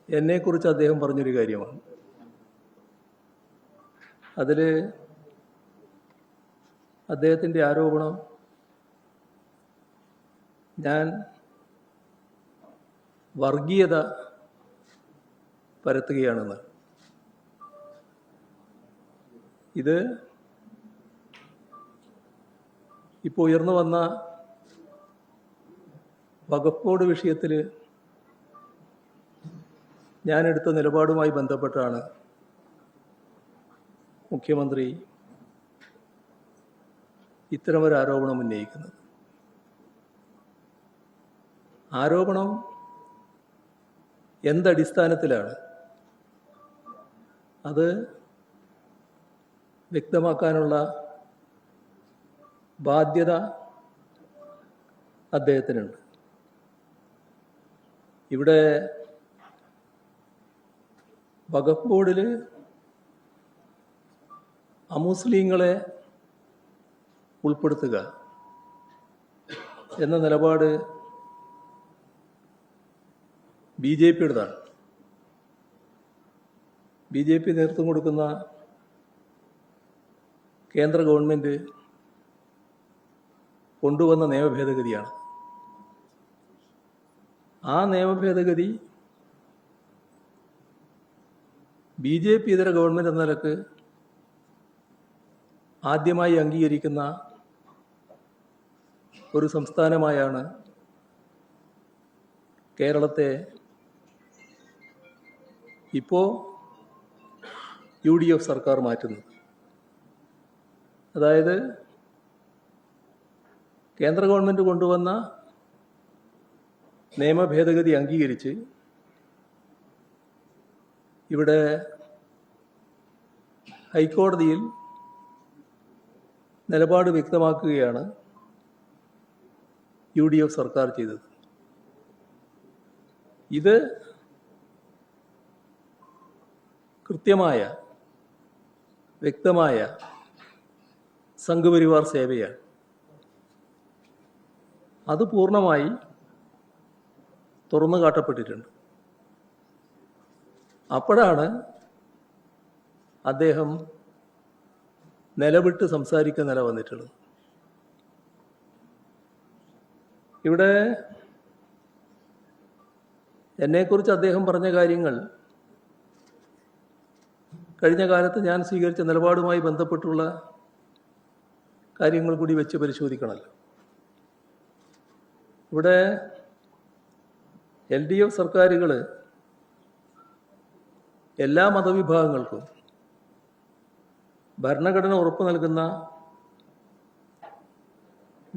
എന്നെക്കുറിച്ച് അദ്ദേഹം പറഞ്ഞൊരു കാര്യമാണ്. അതിൽ അദ്ദേഹത്തിൻ്റെ ആരോപണം ഞാൻ വർഗീയത പരത്തുകയാണെന്ന്. ഇത് ഇപ്പോൾ ഉയർന്നു വന്ന വഖഫ് ബോർഡ് വിഷയത്തിൽ ഞാനെടുത്ത നിലപാടുമായി ബന്ധപ്പെട്ടാണ് മുഖ്യമന്ത്രി ഇത്തരമൊരു ആരോപണം ഉന്നയിക്കുന്നത്. ആരോപണം എന്തടിസ്ഥാനത്തിലാണ് അത് വ്യക്തമാക്കാനുള്ള ബാധ്യത അദ്ദേഹത്തിനുണ്ട്. ഇവിടെ വഖഫ് ബോർഡിൽ അമുസ്ലിങ്ങളെ ഉൾപ്പെടുത്തുക എന്ന നിലപാട് BJPയുടേതാണ്. BJP നേതൃത്വം കൊടുക്കുന്ന കേന്ദ്ര ഗവൺമെൻറ് കൊണ്ടുവന്ന നിയമഭേദഗതിയാണ്. ആ നിയമഭേദഗതി BJP ഇതര ഗവൺമെൻറ് എന്ന നിലക്ക് ആദ്യമായി അംഗീകരിക്കുന്ന ഒരു സംസ്ഥാനമായാണ് കേരളത്തെ ഇപ്പോൾ UDF സർക്കാർ മാറ്റുന്നത്. അതായത് കേന്ദ്ര ഗവൺമെൻറ് കൊണ്ടുവന്ന നിയമഭേദഗതി അംഗീകരിച്ച് ഇവിടെ ഹൈക്കോടതിയിൽ നിലപാട് വ്യക്തമാക്കുകയാണ് UDF സർക്കാർ ചെയ്തത്. ഇത് കൃത്യമായ വ്യക്തമായ സംഘപരിവാർ സേവയാണ്. അത് പൂർണ്ണമായി തുറന്നു കാട്ടപ്പെട്ടിട്ടുണ്ട്. അപ്പോഴാണ് അദ്ദേഹം നിലവിട്ട് സംസാരിക്കുന്ന നില വന്നിട്ടുള്ളത്. ഇവിടെ എന്നെക്കുറിച്ച് അദ്ദേഹം പറഞ്ഞ കാര്യങ്ങൾ കഴിഞ്ഞ കാലത്ത് ഞാൻ സ്വീകരിച്ച നിലപാടുമായി ബന്ധപ്പെട്ടുള്ള കാര്യങ്ങൾ കൂടി വെച്ച് പരിശോധിക്കണമല്ലോ. ഇവിടെ LDF സർക്കാരുകൾ എല്ലാ മതവിഭാഗങ്ങൾക്കും ഭരണഘടന ഉറപ്പു നൽകുന്ന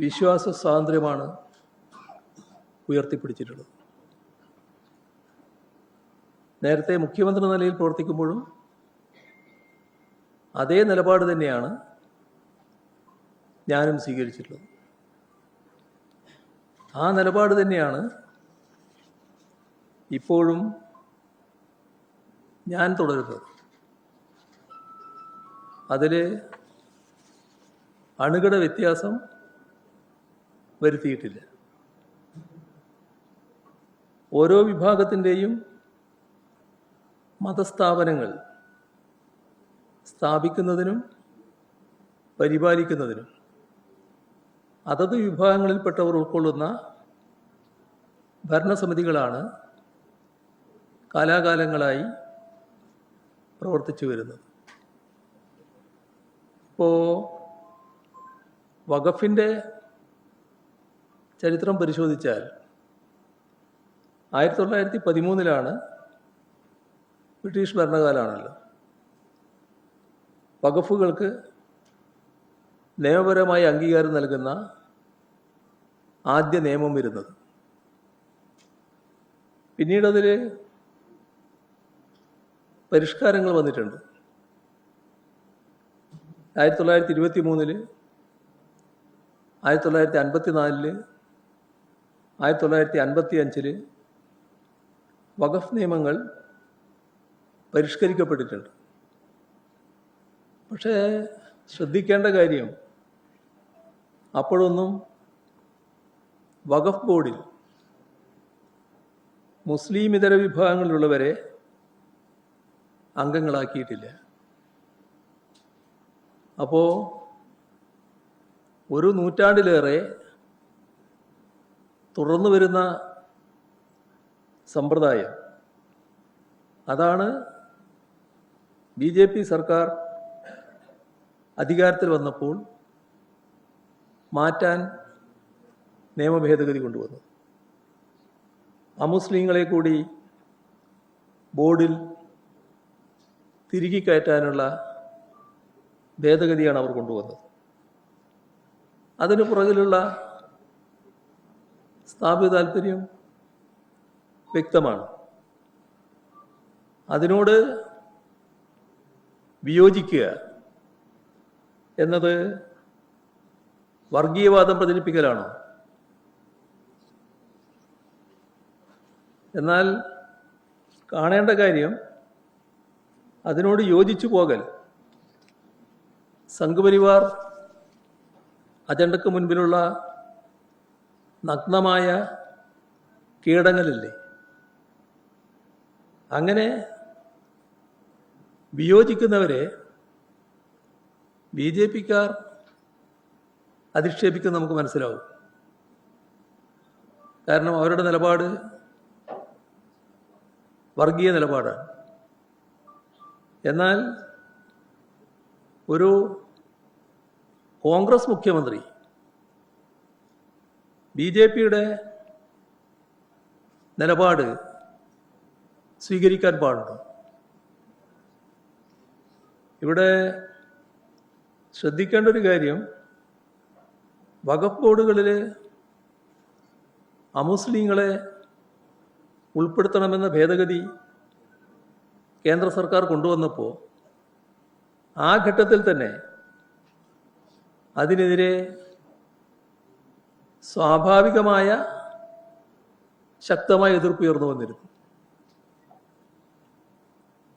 വിശ്വാസ സ്വാതന്ത്ര്യമാണ് ഉയർത്തിപ്പിടിച്ചിട്ടുള്ളത്. നേരത്തെ മുഖ്യമന്ത്രി നിലയിൽ പ്രവർത്തിക്കുമ്പോഴും അതേ നിലപാട് തന്നെയാണ് ഞാനും സ്വീകരിച്ചിട്ടുള്ളത്. ആ നിലപാട് തന്നെയാണ് ഇപ്പോഴും ഞാൻ തുടരുന്നത്. അതിൽ അണുകിട വ്യത്യാസം വരുത്തിയിട്ടില്ല. ഓരോ വിഭാഗത്തിൻ്റെയും മതസ്ഥാപനങ്ങൾ സ്ഥാപിക്കുന്നതിനും പരിപാലിക്കുന്നതിനും അതത് വിഭാഗങ്ങളിൽപ്പെട്ടവർ ഉൾക്കൊള്ളുന്ന ഭരണസമിതികളാണ് കാലാകാലങ്ങളായി പ്രവർത്തിച്ചു വരുന്നത്. ഇപ്പോൾ വഖഫിൻ്റെ ചരിത്രം പരിശോധിച്ചാൽ 1913 ബ്രിട്ടീഷ് ഭരണകാലമാണല്ലോ വഖഫുകൾക്ക് നിയമപരമായി അംഗീകാരം നൽകുന്ന ആദ്യ നിയമം വരുന്നത്. പിന്നീട് അതിൽ പരിഷ്കാരങ്ങൾ വന്നിട്ടുണ്ട്. 1923, 1954, 1955 വഖഫ് നിയമങ്ങൾ പരിഷ്കരിക്കപ്പെട്ടിട്ടുണ്ട്. പക്ഷേ ശ്രദ്ധിക്കേണ്ട കാര്യം, അപ്പോഴൊന്നും വഖഫ് ബോർഡിൽ മുസ്ലിം ഇതര വിഭാഗങ്ങളിലുള്ളവരെ അംഗങ്ങളാക്കിയിട്ടില്ല. അപ്പോൾ ഒരു നൂറ്റാണ്ടിലേറെ തുടർന്നു വരുന്ന സമ്പ്രദായം അതാണ് BJP സർക്കാർ അധികാരത്തിൽ വന്നപ്പോൾ മാറ്റാൻ നിയമഭേദഗതി കൊണ്ടുവന്നു. അമുസ്ലിങ്ങളെ കൂടി ബോർഡിൽ തിരികെ കയറ്റാനുള്ള ഭേദഗതിയാണ് അവർ കൊണ്ടുവന്നത്. അതിന് പുറകിലുള്ള സ്ഥാപിത താല്പര്യം വ്യക്തമാണ്. അതിനോട് വിയോജിക്കുക എന്നത് വർഗീയവാദം പ്രചരിപ്പിക്കലാണോ? എന്നാൽ കാണേണ്ട കാര്യം അതിനോട് യോജിച്ചു പോകൽ സംഘപരിവാർ അജണ്ടക്ക് മുൻപിലുള്ള നഗ്നമായ കീഴടങ്ങലല്ലേ? അങ്ങനെ വിയോജിക്കുന്നവരെ BJPക്കാർ അധിക്ഷേപിക്കുന്ന നമുക്ക് മനസ്സിലാവും. കാരണം അവരുടെ നിലപാട് വർഗീയ നിലപാടാണ്. എന്നാൽ ഒരു കോൺഗ്രസ് മുഖ്യമന്ത്രി BJPയുടെ നിലപാട് സ്വീകരിക്കാൻ പാടുണ്ടോ? ഇവിടെ ശ്രദ്ധിക്കേണ്ട ഒരു കാര്യം, വഖഫ് ബോർഡുകളിൽ അമുസ്ലിങ്ങളെ ഉൾപ്പെടുത്തണമെന്ന ഭേദഗതി കേന്ദ്ര സർക്കാർ കൊണ്ടുവന്നപ്പോൾ ആ ഘട്ടത്തിൽ തന്നെ അതിനെതിരെ സ്വാഭാവികമായ ശക്തമായ എതിർപ്പ് ഉയർന്നു വന്നിരുന്നു.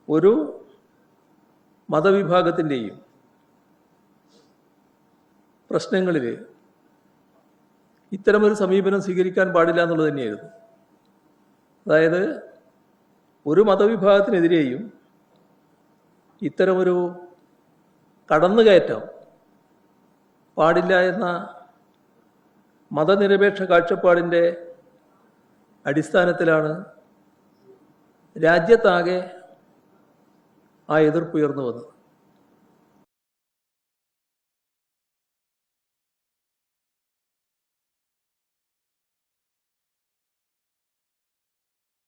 ഒരു മതവിഭാഗത്തിൻ്റെയും പ്രശ്നങ്ങളിൽ ഇത്തരമൊരു സമീപനം സ്വീകരിക്കാൻ പാടില്ല എന്നുള്ളത് തന്നെയായിരുന്നു. അതായത് ഒരു മതവിഭാഗത്തിനെതിരെയും ഇത്തരമൊരു കടന്നുകയറ്റം പാടില്ല എന്ന മതനിരപേക്ഷ കാഴ്ചപ്പാടിൻ്റെ അടിസ്ഥാനത്തിലാണ് രാജ്യത്താകെ ആ എതിർപ്പ് ഉയർന്നു വന്നത്.